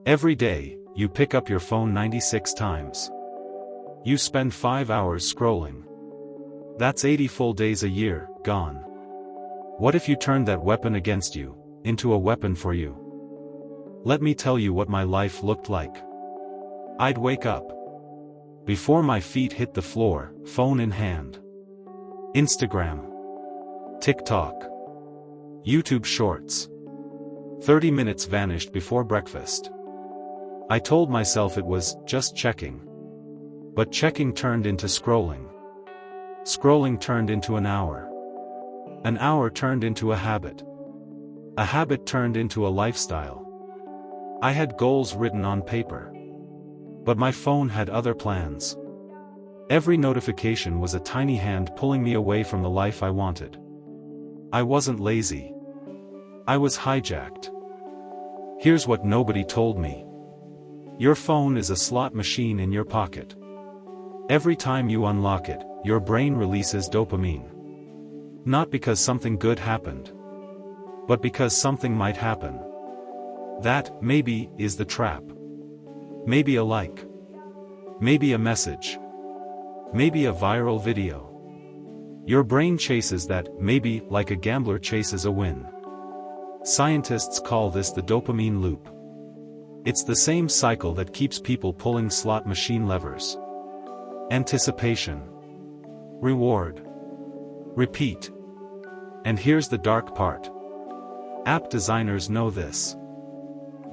Every day, you pick up your phone 96 times. You spend 5 hours scrolling. That's 80 full days a year, gone. What if you turned that weapon against you, into a weapon for you? Let me tell you what my life looked like. I'd wake up. Before my feet hit the floor, phone in hand. Instagram. TikTok. YouTube Shorts. 30 minutes vanished before breakfast. I told myself it was just checking. But checking turned into scrolling. Scrolling turned into an hour. An hour turned into a habit. A habit turned into a lifestyle. I had goals written on paper. But my phone had other plans. Every notification was a tiny hand pulling me away from the life I wanted. I wasn't lazy. I was hijacked. Here's what nobody told me. Your phone is a slot machine in your pocket. Every time you unlock it, your brain releases dopamine. Not because something good happened, but because something might happen. That, maybe, is the trap. Maybe a like. Maybe a message. Maybe a viral video. Your brain chases that, maybe, like a gambler chases a win. Scientists call this the dopamine loop. It's the same cycle that keeps people pulling slot machine levers. Anticipation. Reward. Repeat. And here's the dark part. App designers know this.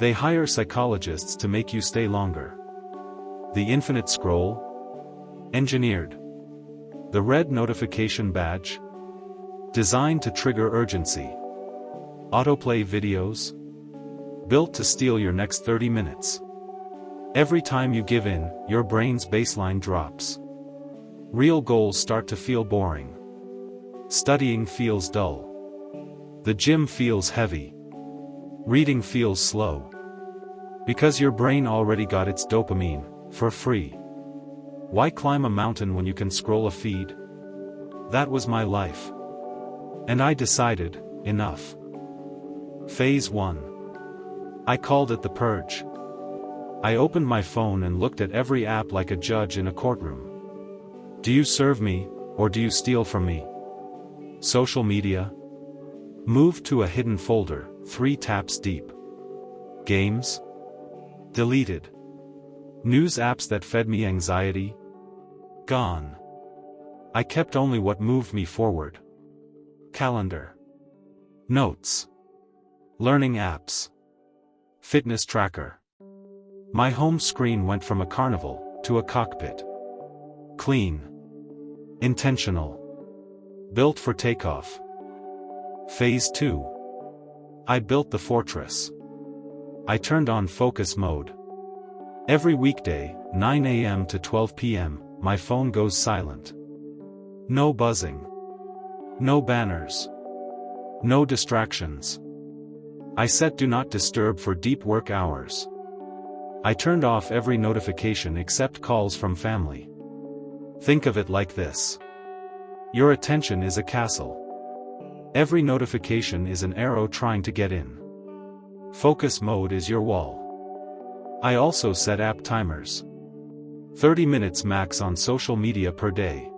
They hire psychologists to make you stay longer. The infinite scroll? Engineered. The red notification badge? Designed to trigger urgency. Autoplay videos? Built to steal your next 30 minutes. Every time you give in, your brain's baseline drops. Real goals start to feel boring. Studying feels dull. The gym feels heavy. Reading feels slow. Because your brain already got its dopamine, for free. Why climb a mountain when you can scroll a feed? That was my life. And I decided, enough. Phase 1. I called it the Purge. I opened my phone and looked at every app like a judge in a courtroom. Do you serve me, or do you steal from me? Social media? Moved to a hidden folder, 3 taps deep. Games? Deleted. News apps that fed me anxiety? Gone. I kept only what moved me forward. Calendar. Notes. Learning apps. Fitness tracker. My home screen went from a carnival to a cockpit. Clean. Intentional. Built for takeoff. Phase 2. I built the fortress. I turned on focus mode. Every weekday, 9 a.m. to 12 p.m., my phone goes silent. No buzzing. No banners. No distractions. I set Do Not Disturb for deep work hours. I turned off every notification except calls from family. Think of it like this. Your attention is a castle. Every notification is an arrow trying to get in. Focus mode is your wall. I also set app timers. 30 minutes max on social media per day.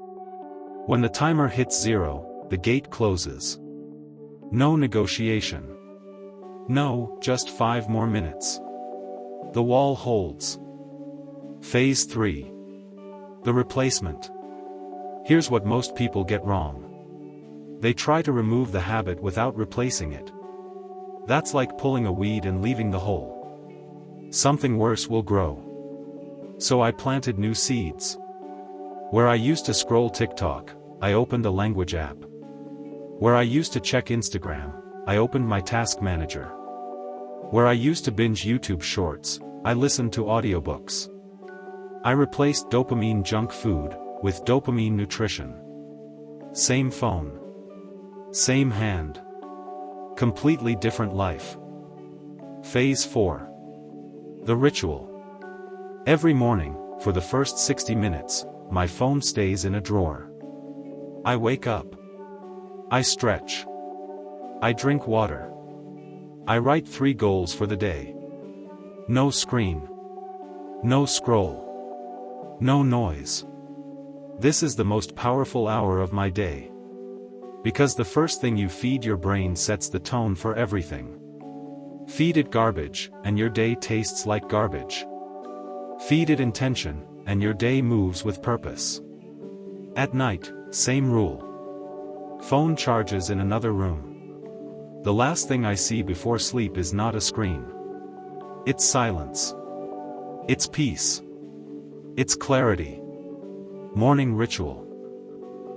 When the timer hits 0, the gate closes. No negotiation. No, just 5 more minutes. The wall holds. Phase 3. The replacement. Here's what most people get wrong. They try to remove the habit without replacing it. That's like pulling a weed and leaving the hole. Something worse will grow. So I planted new seeds. Where I used to scroll TikTok, I opened a language app. Where I used to check Instagram, I opened my task manager. Where I used to binge YouTube Shorts, I listened to audiobooks. I replaced dopamine junk food with dopamine nutrition. Same phone. Same hand. Completely different life. Phase 4. The ritual. Every morning, for the first 60 minutes, my phone stays in a drawer. I wake up. I stretch. I drink water. I write 3 goals for the day. No screen. No scroll. No noise. This is the most powerful hour of my day. Because the first thing you feed your brain sets the tone for everything. Feed it garbage, and your day tastes like garbage. Feed it intention, and your day moves with purpose. At night, same rule. Phone charges in another room. The last thing I see before sleep is not a screen. It's silence. It's peace. It's clarity. Morning ritual.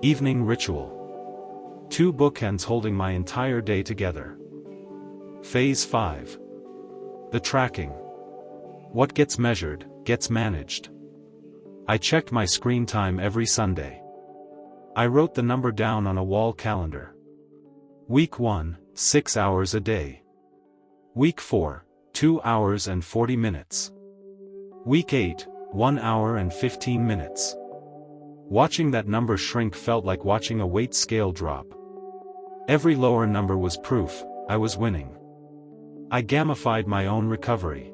Evening ritual. 2 bookends holding my entire day together. Phase 5. The tracking. What gets measured, gets managed. I checked my screen time every Sunday. I wrote the number down on a wall calendar. Week 1, 6 hours a day. Week 4, 2 hours and 40 minutes. Week 8, 1 hour and 15 minutes. Watching that number shrink felt like watching a weight scale drop. Every lower number was proof I was winning. I gamified my own recovery.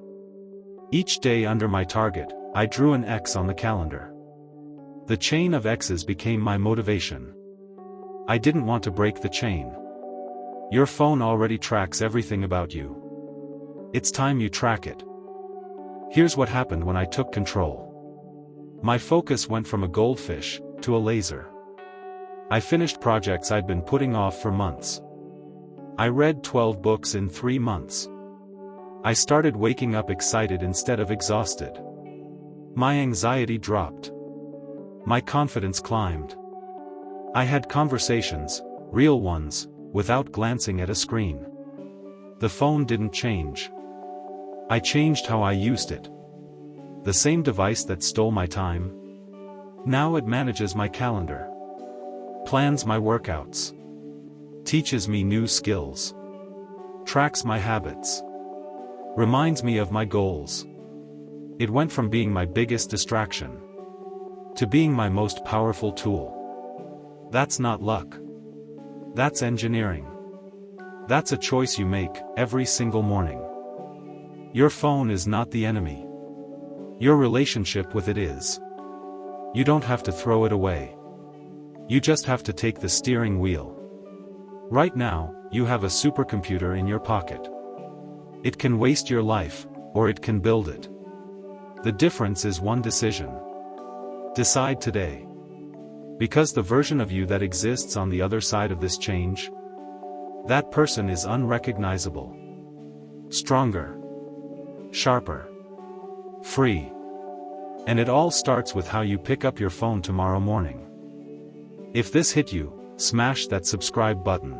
Each day under my target, I drew an X on the calendar. The chain of X's became my motivation. I didn't want to break the chain. Your phone already tracks everything about you. It's time you track it. Here's what happened when I took control. My focus went from a goldfish to a laser. I finished projects I'd been putting off for months. I read 12 books in 3 months. I started waking up excited instead of exhausted. My anxiety dropped. My confidence climbed. I had conversations, real ones, without glancing at a screen. The phone didn't change. I changed how I used it. The same device that stole my time. Now it manages my calendar. Plans my workouts. Teaches me new skills. Tracks my habits. Reminds me of my goals. It went from being my biggest distraction to being my most powerful tool. That's not luck. That's engineering. That's a choice you make every single morning. Your phone is not the enemy. Your relationship with it is. You don't have to throw it away. You just have to take the steering wheel. Right now, you have a supercomputer in your pocket. It can waste your life, or it can build it. The difference is one decision. Decide today. Because the version of you that exists on the other side of this change, that person is unrecognizable. Stronger. Sharper. Free. And it all starts with how you pick up your phone tomorrow morning. If this hit you, smash that subscribe button.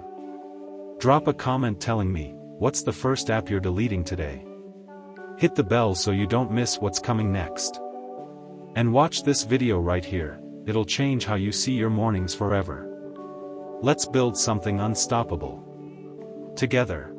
Drop a comment telling me, what's the first app you're deleting today? Hit the bell so you don't miss what's coming next. And watch this video right here, it'll change how you see your mornings forever. Let's build something unstoppable. Together.